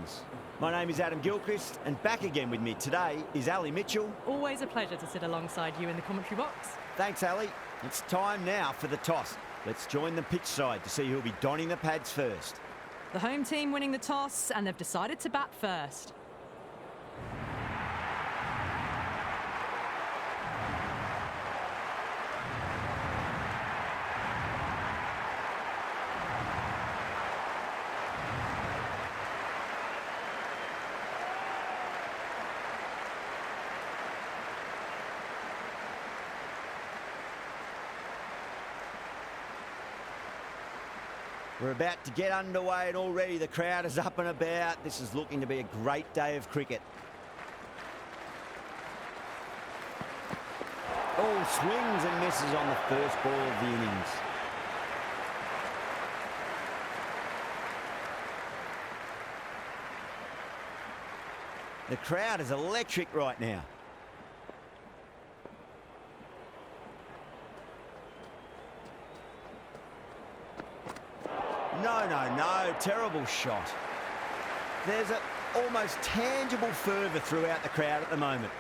runs. My name is Adam Gilchrist, and back again with me today is Ali Mitchell. Always a pleasure to sit alongside you in the commentary box. Thanks, Ali. It's time now for the toss. Let's join the pitch side to see who'll be donning the pads first. The home team winning the toss, and they've decided to bat first. We're about to get underway and already the crowd is up and about. This is looking to be a great day of cricket. All swings and misses on the first ball of the innings. The crowd is electric right now. No, terrible shot. There's an almost tangible fervour throughout the crowd at the moment.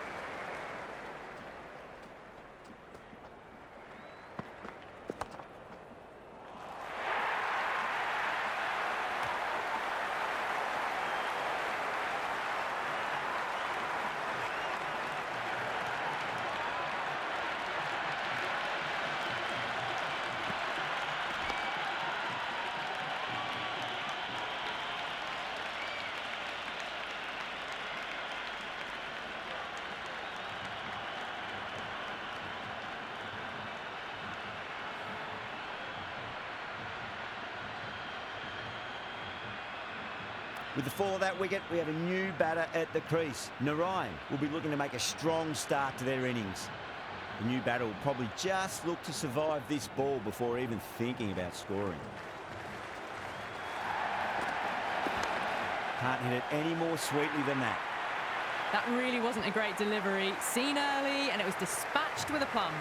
With the fall of that wicket, we have a new batter at the crease. Narayan will be looking to make a strong start to their innings. The new batter will probably just look to survive this ball before even thinking about scoring. Can't hit it any more sweetly than that. That really wasn't a great delivery. Seen early, and it was dispatched with a plum.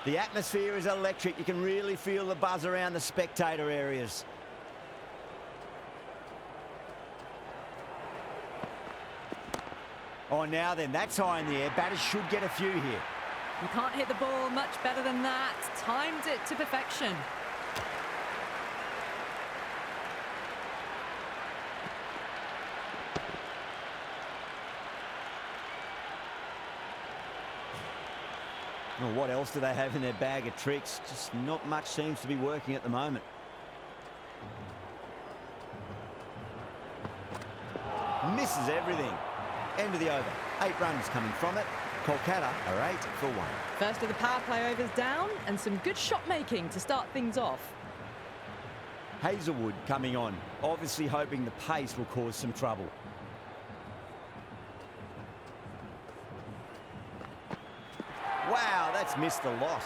The atmosphere is electric. You can really feel the buzz around the spectator areas. Oh, now then, that's high in the air. Batters should get a few here. You can't hit the ball much better than that. Timed it to perfection. Well, what else do they have in their bag of tricks? Just not much seems to be working at the moment. Misses everything. End of the over. 8 runs coming from it. Kolkata are 8 for 1. First of the power play overs down, and some good shot making to start things off. Hazelwood coming on, obviously hoping the pace will cause some trouble. Wow, that's missed a lot.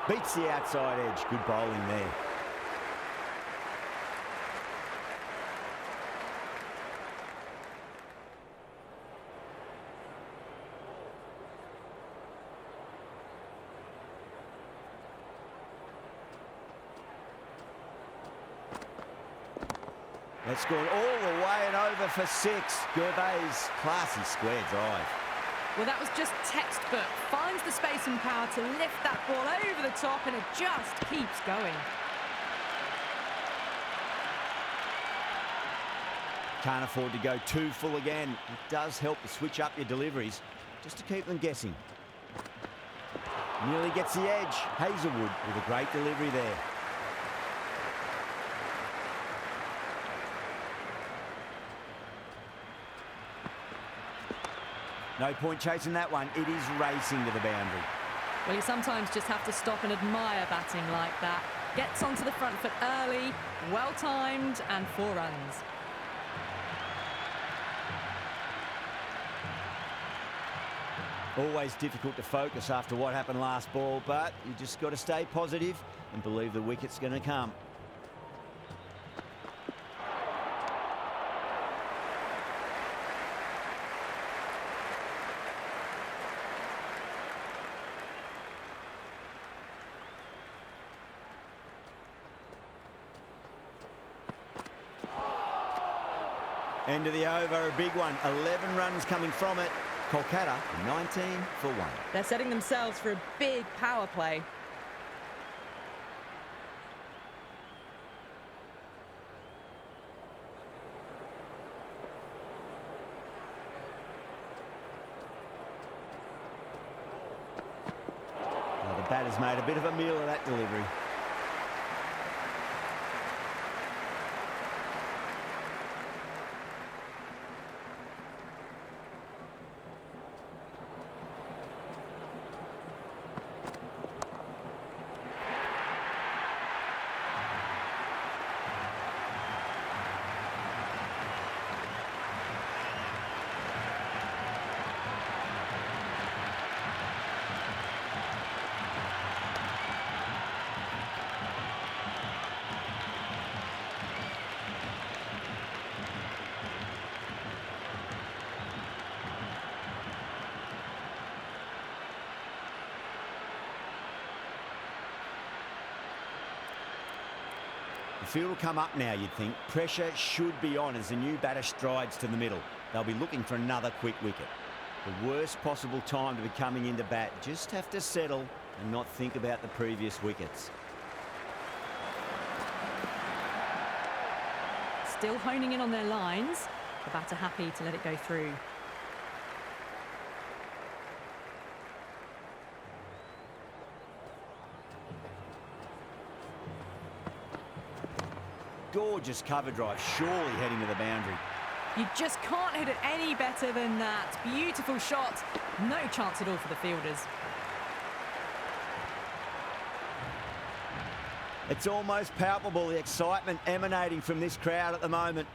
Beats the outside edge. Good bowling there. That's gone all the way and over for 6. Gurbey's classy square drive. Well, that was just textbook. Finds the space and power to lift that ball over the top, and it just keeps going. Can't afford to go too full again. It does help to switch up your deliveries, just to keep them guessing. Nearly gets the edge. Hazelwood with a great delivery there. No point chasing that one. It is racing to the boundary. Well, you sometimes just have to stop and admire batting like that. Gets onto the front foot early, well-timed, and 4 runs. Always difficult to focus after what happened last ball, but you just got to stay positive and believe the wicket's going to come. End of the over, a big one. 11 runs coming from it. Kolkata 19 for 1. They're setting themselves for a big power play. Well, the batter's made a bit of a meal of that delivery. The field will come up now, you'd think. Pressure should be on as the new batter strides to the middle. They'll be looking for another quick wicket. The worst possible time to be coming into bat. Just have to settle and not think about the previous wickets. Still honing in on their lines. The batter happy to let it go through. Gorgeous cover drive, surely heading to the boundary. You just can't hit it any better than that. Beautiful shot. No chance at all for the fielders. It's almost palpable, the excitement emanating from this crowd at the moment.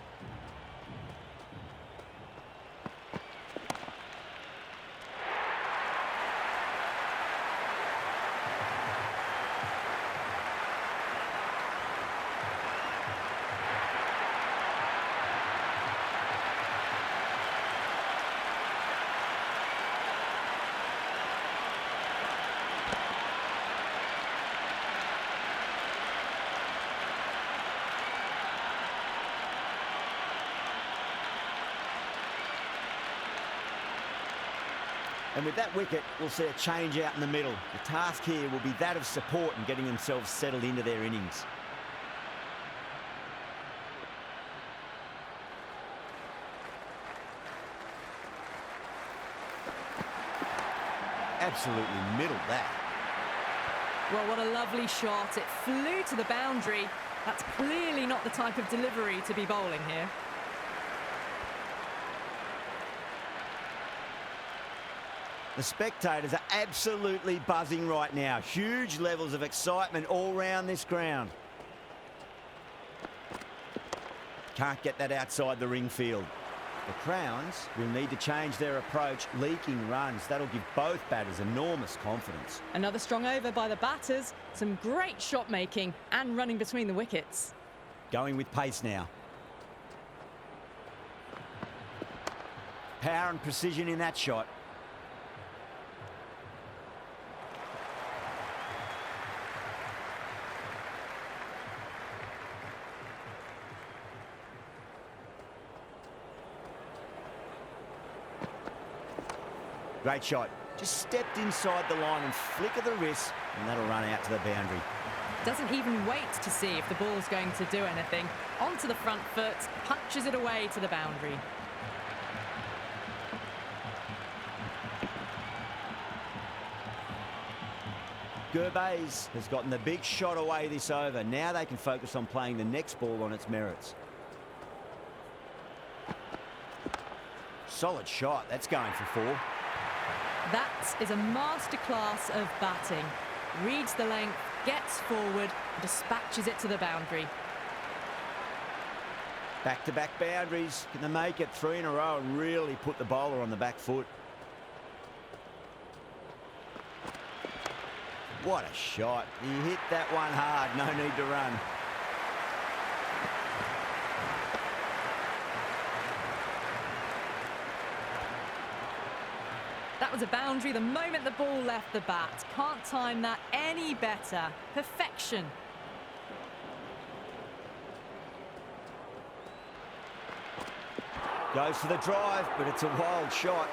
And with that wicket, we'll see a change out in the middle. The task here will be that of support and getting themselves settled into their innings. Absolutely middled that. Well, what a lovely shot. It flew to the boundary. That's clearly not the type of delivery to be bowling here. The spectators are absolutely buzzing right now. Huge levels of excitement all round this ground. Can't get that outside the ring field. The Crowns will need to change their approach, leaking runs. That'll give both batters enormous confidence. Another strong over by the batters. Some great shot making and running between the wickets. Going with pace now. Power and precision in that shot. Great shot. Just stepped inside the line and flick of the wrist, and that'll run out to the boundary. Doesn't even wait to see if the ball's going to do anything. Onto the front foot, punches it away to the boundary. Gervais has gotten the big shot away this over. Now they can focus on playing the next ball on its merits. Solid shot. That's going for 4. That is a masterclass of batting. Reads the length, gets forward, dispatches it to the boundary. Back-to-back boundaries. Can they make it 3 in a row and really put the bowler on the back foot? What a shot. He hit that one hard. No need to run. That was a boundary the moment the ball left the bat. Can't time that any better. Perfection. Goes for the drive, but it's a wild shot.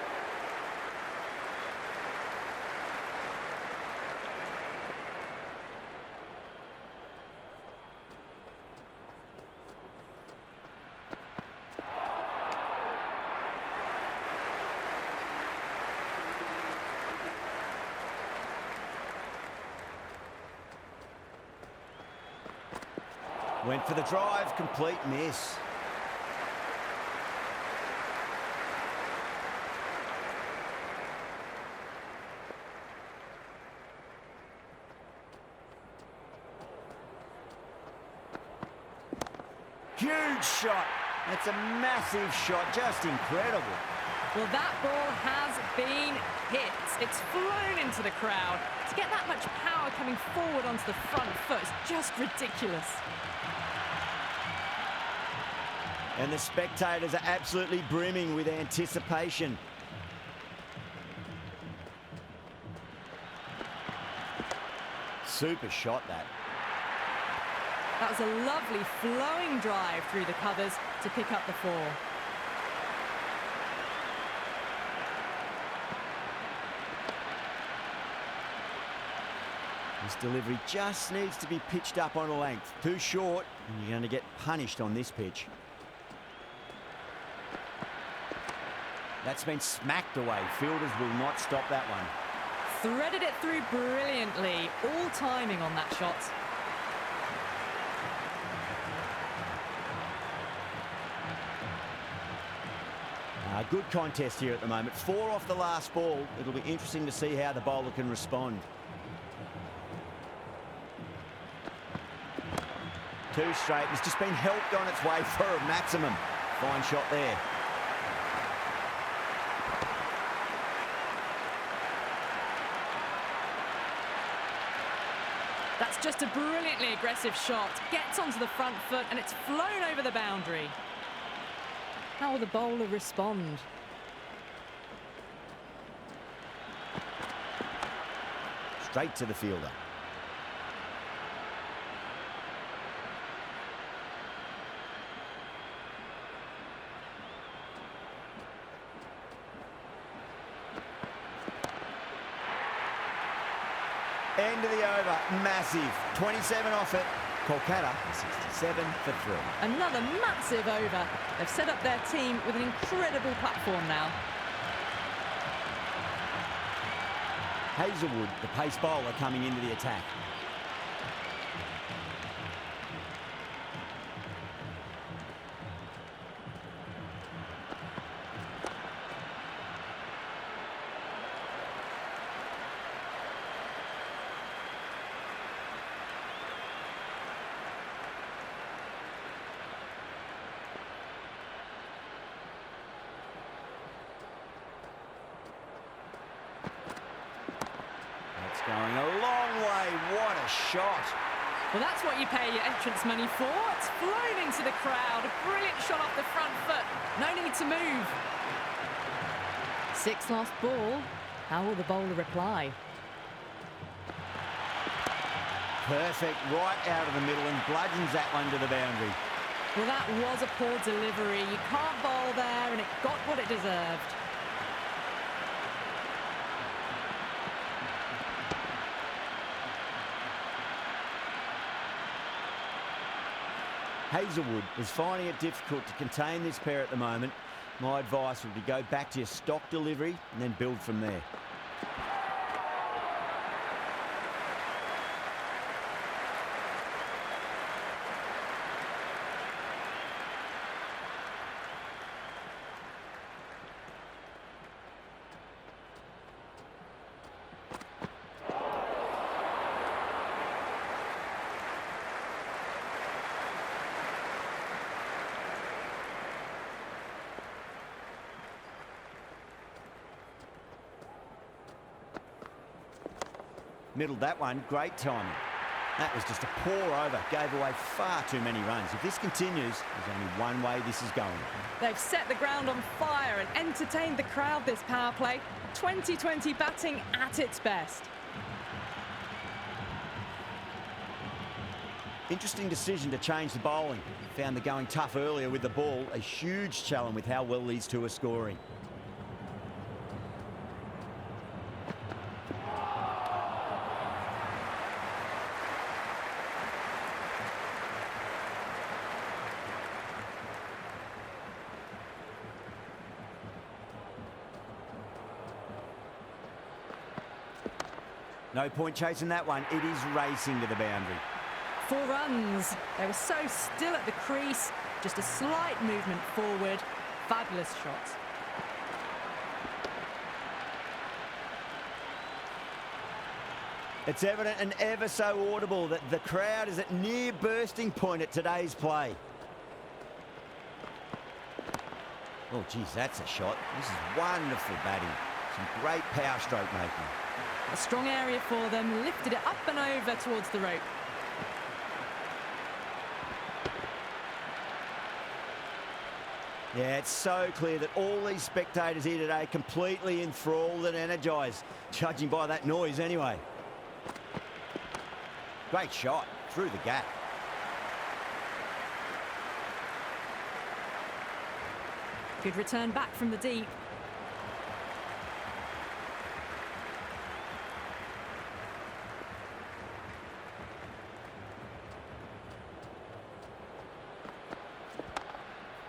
Went for the drive, complete miss. Huge shot. That's a massive shot, just incredible. Well, that ball has been hit. It's flown into the crowd. To get that much power coming forward onto the front foot is just ridiculous. And the spectators are absolutely brimming with anticipation. Super shot, that. That was a lovely flowing drive through the covers to pick up the 4. This delivery just needs to be pitched up on a length. Too short, and you're going to get punished on this pitch. That's been smacked away. Fielders will not stop that one. Threaded it through brilliantly. All timing on that shot. A good contest here at the moment. 4 off the last ball. It'll be interesting to see how the bowler can respond. 2 straight. It's just been helped on its way for a maximum. Fine shot there. That's just a brilliantly aggressive shot. Gets onto the front foot and it's flown over the boundary. How will the bowler respond? Straight to the fielder. End of the over. Massive. 27 off it. Kolkata 67 for 3. Another massive over. They've set up their team with an incredible platform now. Hazelwood, the pace bowler, coming into the attack. Going a long way. What a shot. Well, that's what you pay your entrance money for. It's flown into the crowd. A brilliant shot off the front foot. No need to move. 6 last ball. How will the bowler reply? Perfect. Right out of the middle and bludgeons that one to the boundary. Well, that was a poor delivery. You can't bowl there, and it got what it deserved. Hazelwood is finding it difficult to contain this pair at the moment. My advice would be go back to your stock delivery and then build from there. Middled that one, great timing. That was just a pour over, gave away far too many runs. If this continues, there's only one way this is going. They've set the ground on fire and entertained the crowd this power play. 2020 batting at its best. Interesting decision to change the bowling. Found the going tough earlier with the ball. A huge challenge with how well these two are scoring. No point chasing that one. It is racing to the boundary. 4 runs. They were so still at the crease. Just a slight movement forward. Fabulous shot. It's evident and ever so audible that the crowd is at near bursting point at today's play. Oh, geez, that's a shot. This is wonderful batting. Some great power stroke making. A strong area for them, lifted it up and over towards the rope. Yeah, it's so clear that all these spectators here today completely enthralled and energised, judging by that noise anyway. Great shot, through the gap. Good return back from the deep.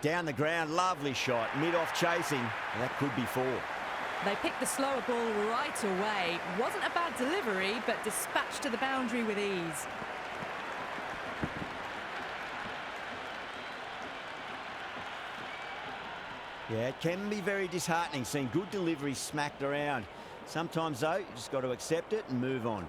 Down the ground, lovely shot, mid-off chasing, that could be 4. They picked the slower ball right away. Wasn't a bad delivery, but dispatched to the boundary with ease. Yeah, it can be very disheartening seeing good deliveries smacked around. Sometimes, though, you just got to accept it and move on.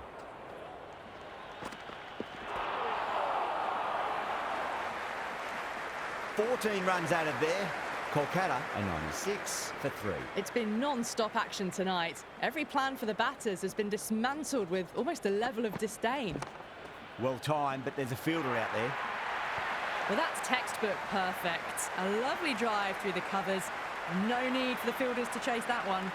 "14 runs out of there. Kolkata a 96 for 3. It's been non-stop action tonight. Every plan for the batters has been dismantled with almost a level of disdain. Well timed, but there's a fielder out there. Well, that's textbook perfect. A lovely drive through the covers. No need for the fielders to chase that one.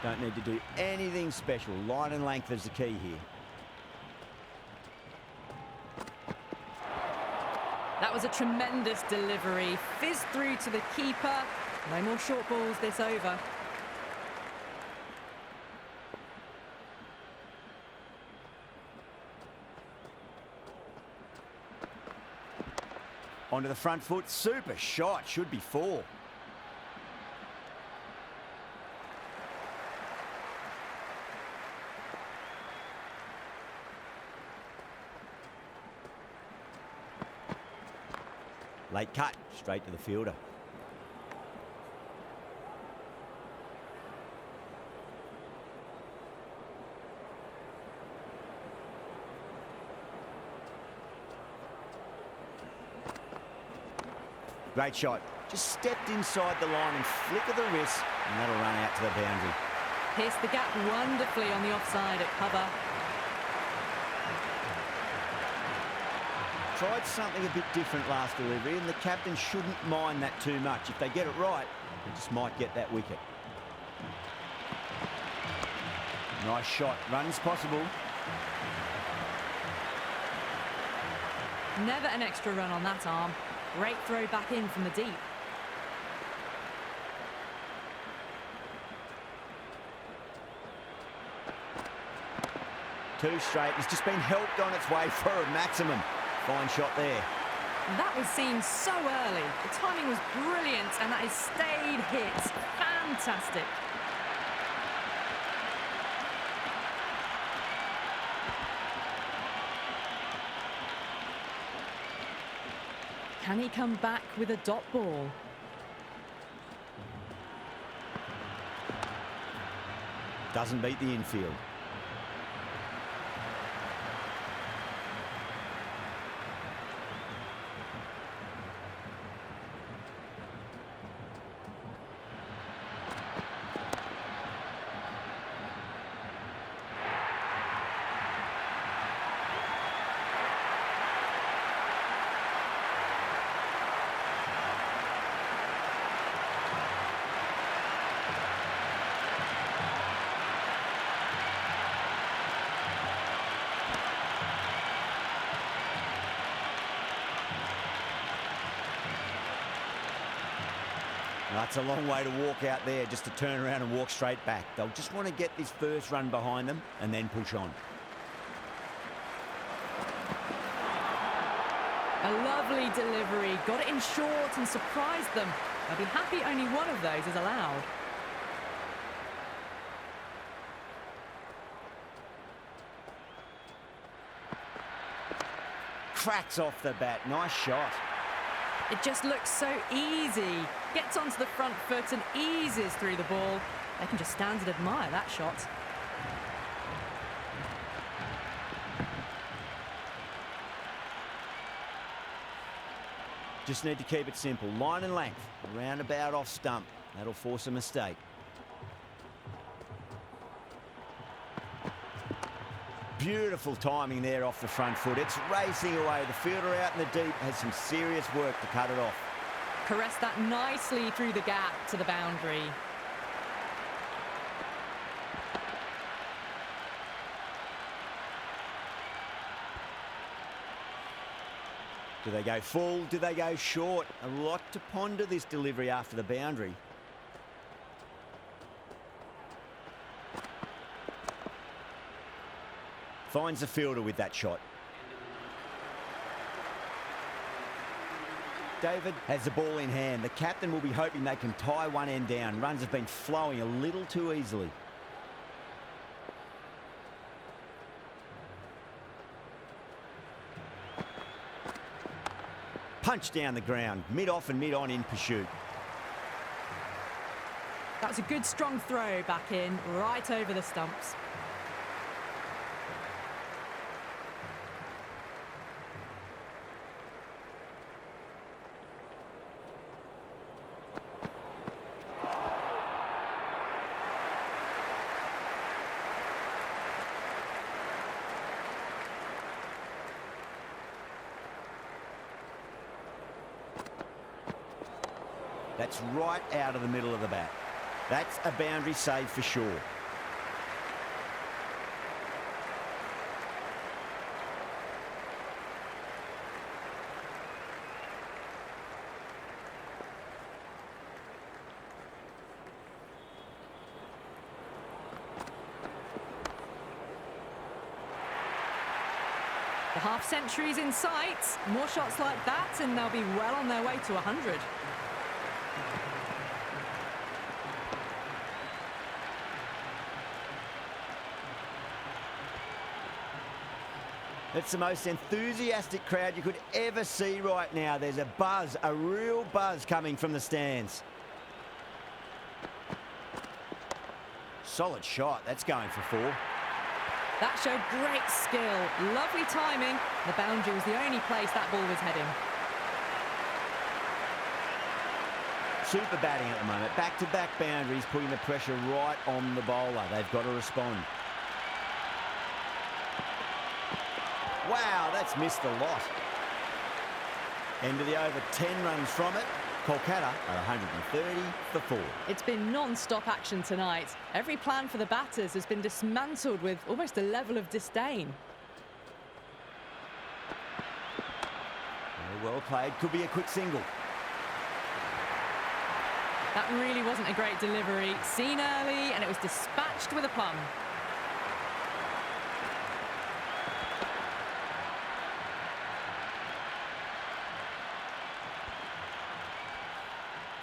Don't need to do anything special. Line and length is the key here. That was a tremendous delivery. Fizzed through to the keeper. No more short balls this over. Onto the front foot. Super shot. Should be 4. Late cut. Straight to the fielder. Great shot. Just stepped inside the line and flick of the wrist, and that'll run out to the boundary. Pierced the gap wonderfully on the offside at cover. Tried something a bit different last delivery, and the captain shouldn't mind that too much. If they get it right, they just might get that wicket. Nice shot. Runs possible. Never an extra run on that arm. Great throw back in from the deep. Two straight. It's just been helped on its way for a maximum. Fine shot there. That was seen so early. The timing was brilliant, and that is stayed hit. Fantastic. Can he come back with a dot ball? Doesn't beat the infield. That's a long way to walk out there just to turn around and walk straight back. They'll just want to get this first run behind them and then push on. A lovely delivery. Got it in short and surprised them. They'll be happy only one of those is allowed. Cracks off the bat. Nice shot. It just looks so easy. Gets onto the front foot and eases through the ball. They can just stand and admire that shot. Just need to keep it simple. Line and length. Roundabout off stump. That'll force a mistake. Beautiful timing there off the front foot. It's racing away. The fielder out in the deep has some serious work to cut it off. Caressed that nicely through the gap to the boundary. Do they go full? Do they go short? A lot to ponder this delivery after the boundary. Finds the fielder with that shot. David has the ball in hand. The captain will be hoping they can tie one end down. Runs have been flowing a little too easily. Punch down the ground, mid-off and mid-on in pursuit. That was a good strong throw back in, right over the stumps. That's right out of the middle of the bat. That's a boundary save for sure. The half century's in sight. More shots like that and they'll be well on their way to 100. It's the most enthusiastic crowd you could ever see right now. There's a buzz, a real buzz coming from the stands. Solid shot. That's going for 4. That showed great skill. Lovely timing. The boundary was the only place that ball was heading. Super batting at the moment. Back-to-back boundaries, putting the pressure right on the bowler. They've got to respond. Wow, that's missed a lot. End of the over, 10 runs from it. Kolkata are 130 for 4. It's been non-stop action tonight. Every plan for the batters has been dismantled with almost a level of disdain. Well played. Could be a quick single. That really wasn't a great delivery. Seen early, and it was dispatched with a plum.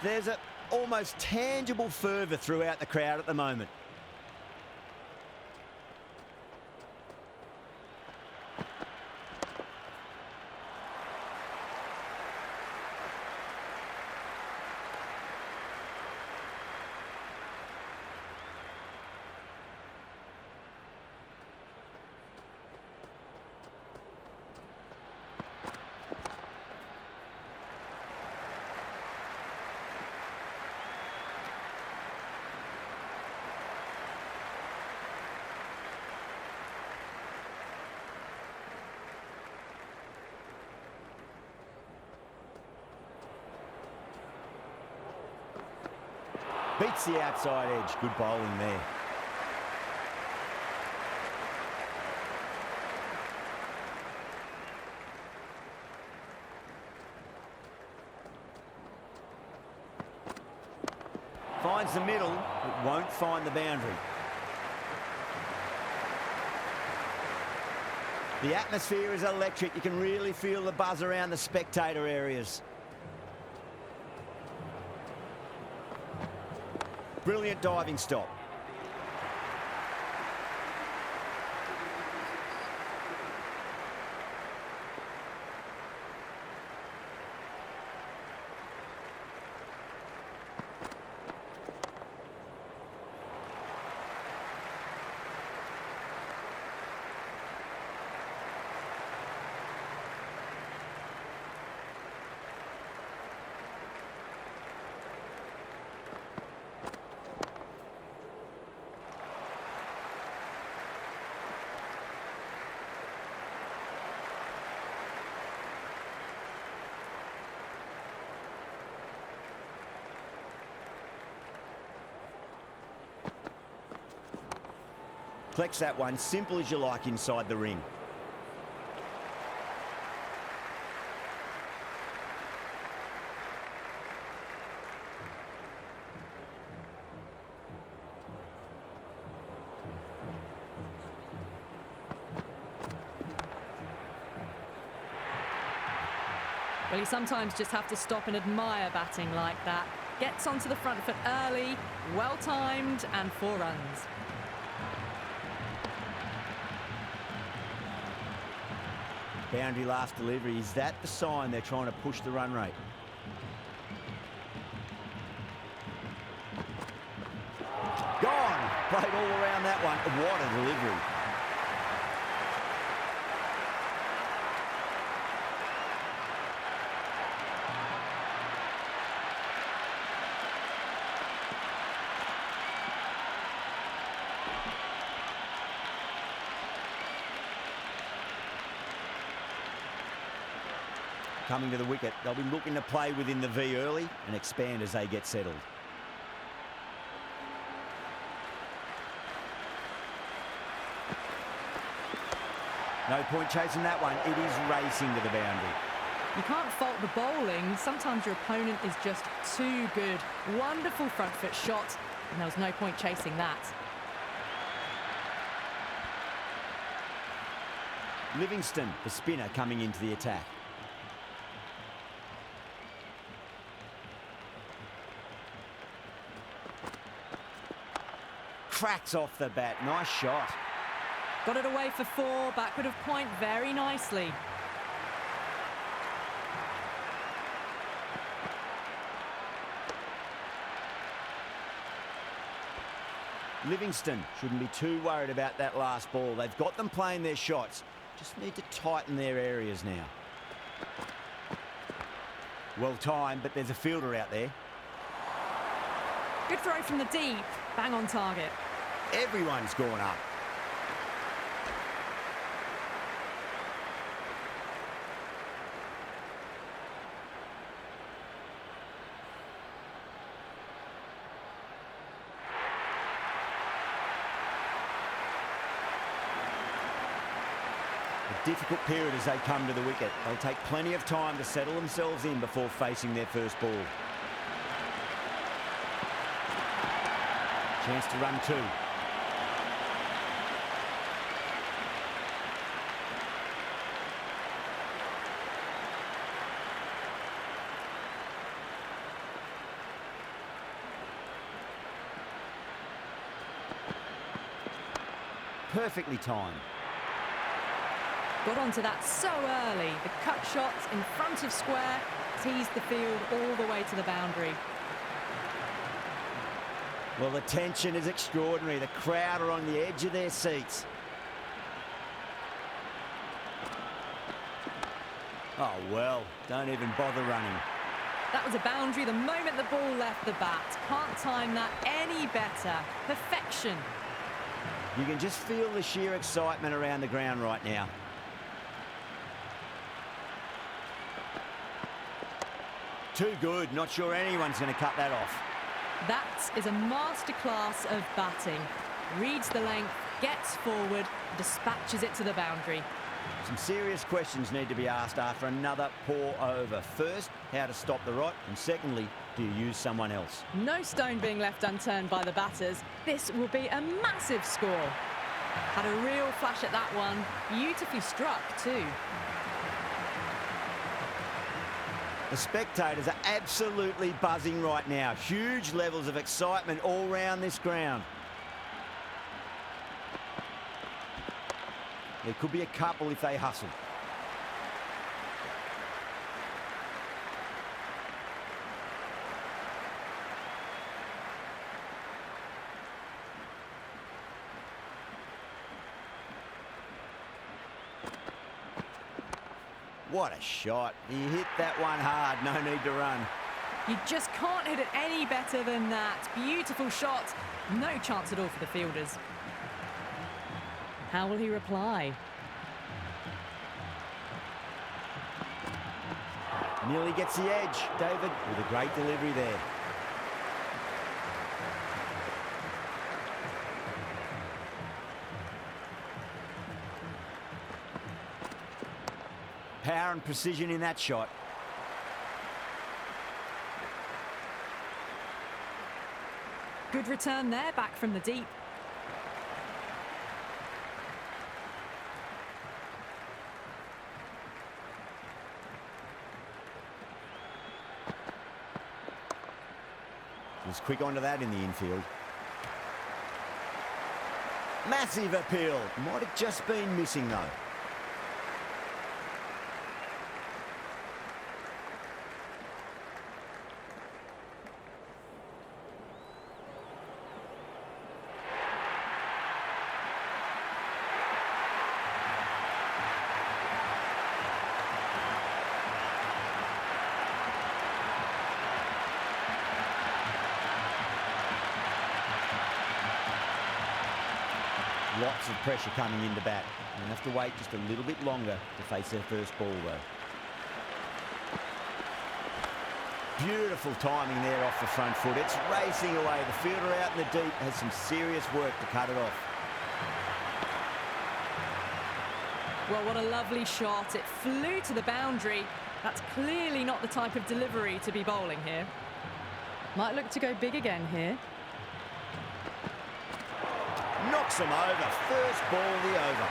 There's an almost tangible fervour throughout the crowd at the moment. Beats the outside edge. Good bowling there. the middle. It won't find the boundary. The atmosphere is electric. You can really feel the buzz around the spectator areas. Brilliant diving stop. Collects that one, simple as you like inside the ring. Well, you sometimes just have to stop and admire batting like that. Gets onto the front foot early, well-timed, and 4 runs. Boundary last delivery. Is that the sign they're trying to push the run rate? Gone! Played all around that one. What a delivery. Coming to the wicket, they'll be looking to play within the V early and expand as they get settled. No point chasing that one. It is racing to the boundary. You can't fault the bowling. Sometimes your opponent is just too good. Wonderful front foot shot, and there was no point chasing that. Livingston, the spinner, coming into the attack. Cracks off the bat. Nice shot. Got it away for 4, backward of point very nicely. Livingston shouldn't be too worried about that last ball. They've got them playing their shots. Just need to tighten their areas now. Well timed, but there's a fielder out there. Good throw from the deep. Bang on target. Everyone's gone up. A difficult period as they come to the wicket. They'll take plenty of time to settle themselves in before facing their first ball. Chance to run 2. Perfectly timed. Got onto that so early. The cut shot in front of square teased the field all the way to the boundary. Well, the tension is extraordinary. The crowd are on the edge of their seats. Oh, well, don't even bother running. That was a boundary the moment the ball left the bat. Can't time that any better. Perfection. You can just feel the sheer excitement around the ground right now. Too good. Not sure anyone's going to cut that off. That is a masterclass of batting. Reads the length, gets forward, dispatches it to the boundary. Some serious questions need to be asked after another poor over. First, how to stop the rot, and secondly, do you use someone else? No stone being left unturned by the batters. This will be a massive score. Had a real flash at that one. Beautifully struck too. The spectators are absolutely buzzing right now. Huge levels of excitement all round this ground. There could be a couple if they hustle. What a shot. He hit that one hard. No need to run. You just can't hit it any better than that. Beautiful shot. No chance at all for the fielders. How will he reply? Nearly gets the edge. David with a great delivery there. Power and precision in that shot. Good return there, back from the deep. Was quick onto that in the infield. Massive appeal. Might have just been missing though. Lots of pressure coming into bat. They'll have to wait just a little bit longer to face their first ball though. Beautiful timing there off the front foot. It's racing away. The fielder out in the deep has some serious work to cut it off. Well, what a lovely shot. It flew to the boundary. That's clearly not the type of delivery to be bowling here. Might look to go big again here. Knocks him over. First ball, the over.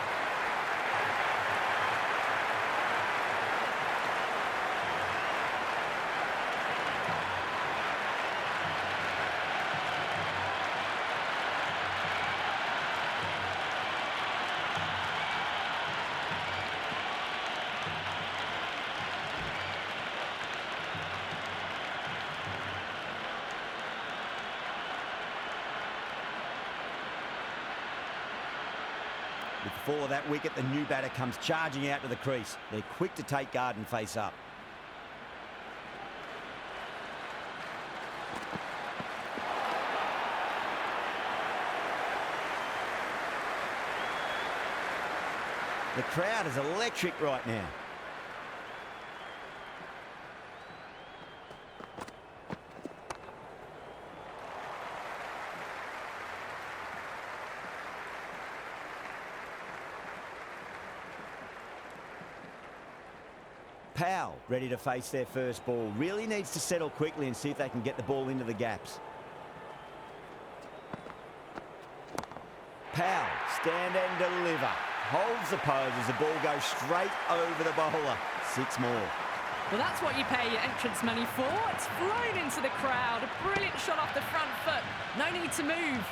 With the fall of that wicket, the new batter comes charging out to the crease. They're quick to take guard and face up. The crowd is electric right now. Powell ready to face their first ball. Really needs to settle quickly and see if they can get the ball into the gaps. Powell, stand and deliver. Holds the pose as the ball goes straight over the bowler. 6 more. Well, that's what you pay your entrance money for. It's flown into the crowd. A brilliant shot off the front foot. No need to move.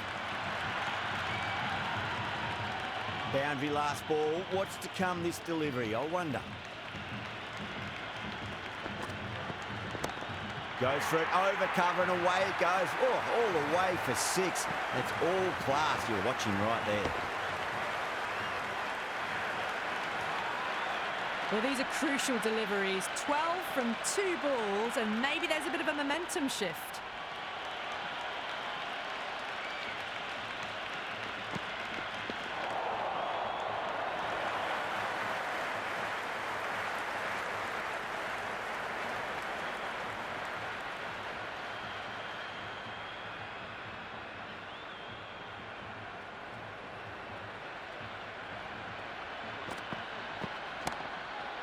Boundary last ball. What's to come this delivery? I wonder. Goes for it, over cover and away it goes. Oh, all the way for 6. That's all class you're watching right there. Well, these are crucial deliveries. 12 from 2 balls, and maybe there's a bit of a momentum shift.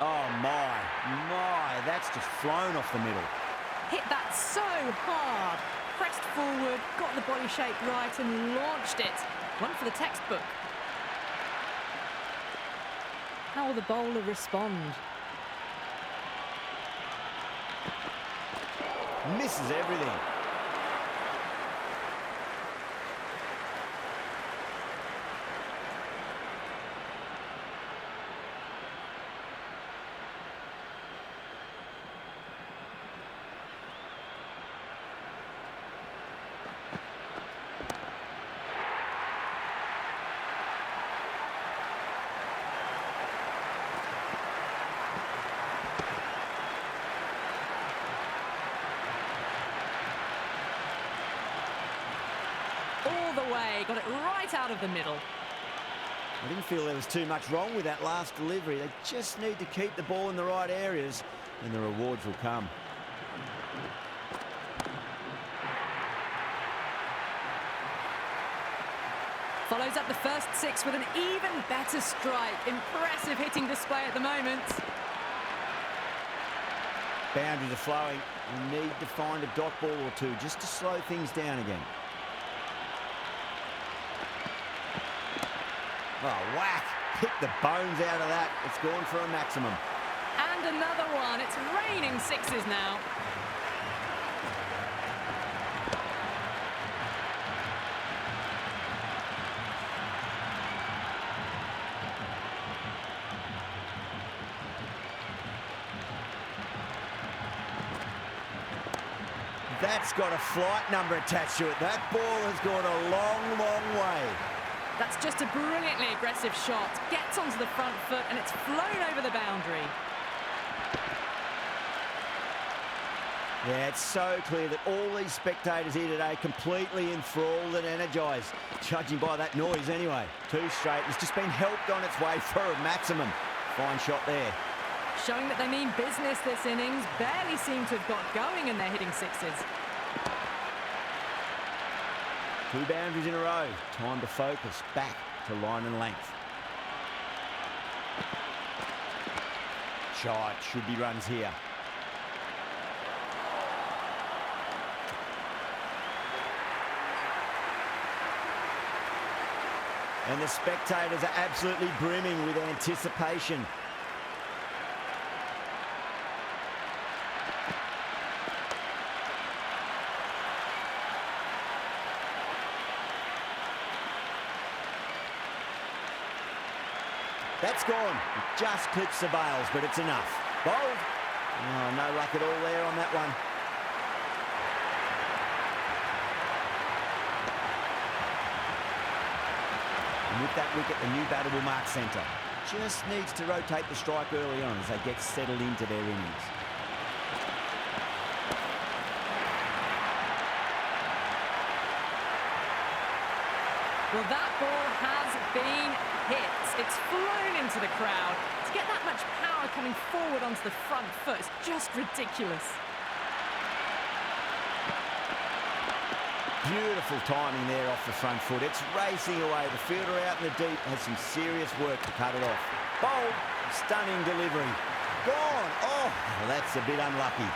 Oh, my, that's just flown off the middle. hit that so hard. Pressed forward, got the body shape right and launched it. One for the textbook. How will the bowler respond? Misses everything. All the way, got it right out of the middle. I didn't feel there was too much wrong with that last delivery. They just need to keep the ball in the right areas and the rewards will come. Follows up the first 6 with an even better strike. Impressive hitting display at the moment. Boundaries are flowing. We need to find a dot ball or two just to slow things down again. Oh, whack! Hit the bones out of that. It's gone for a maximum. And another one. It's raining sixes now. That's got a flight number attached to it. That ball has gone a long, long way. That's just a brilliantly aggressive shot. Gets onto the front foot and it's flown over the boundary. Yeah, it's so clear that all these spectators here today completely enthralled and energised. Judging by that noise anyway. 2 straight. It's just been helped on its way for a maximum. Fine shot there. Showing that they mean business this innings. Barely seem to have got going and they're hitting sixes. 2 boundaries in a row. Time to focus back to line and length. Shot. Should be runs here. And the spectators are absolutely brimming with anticipation. That's gone. It just clips the bails, but it's enough. Bowled. Oh, no luck at all there on that one. And with that wicket, the new batter will mark centre. Just needs to rotate the strike early on as they get settled into their innings. Well, that ball has been hit. It's flown into the crowd. To get that much power coming forward onto the front foot is just ridiculous. Beautiful timing there off the front foot. It's racing away. The fielder out in the deep has some serious work to cut it off. Bowled. Stunning delivery. Gone. Oh, well, that's a bit unlucky.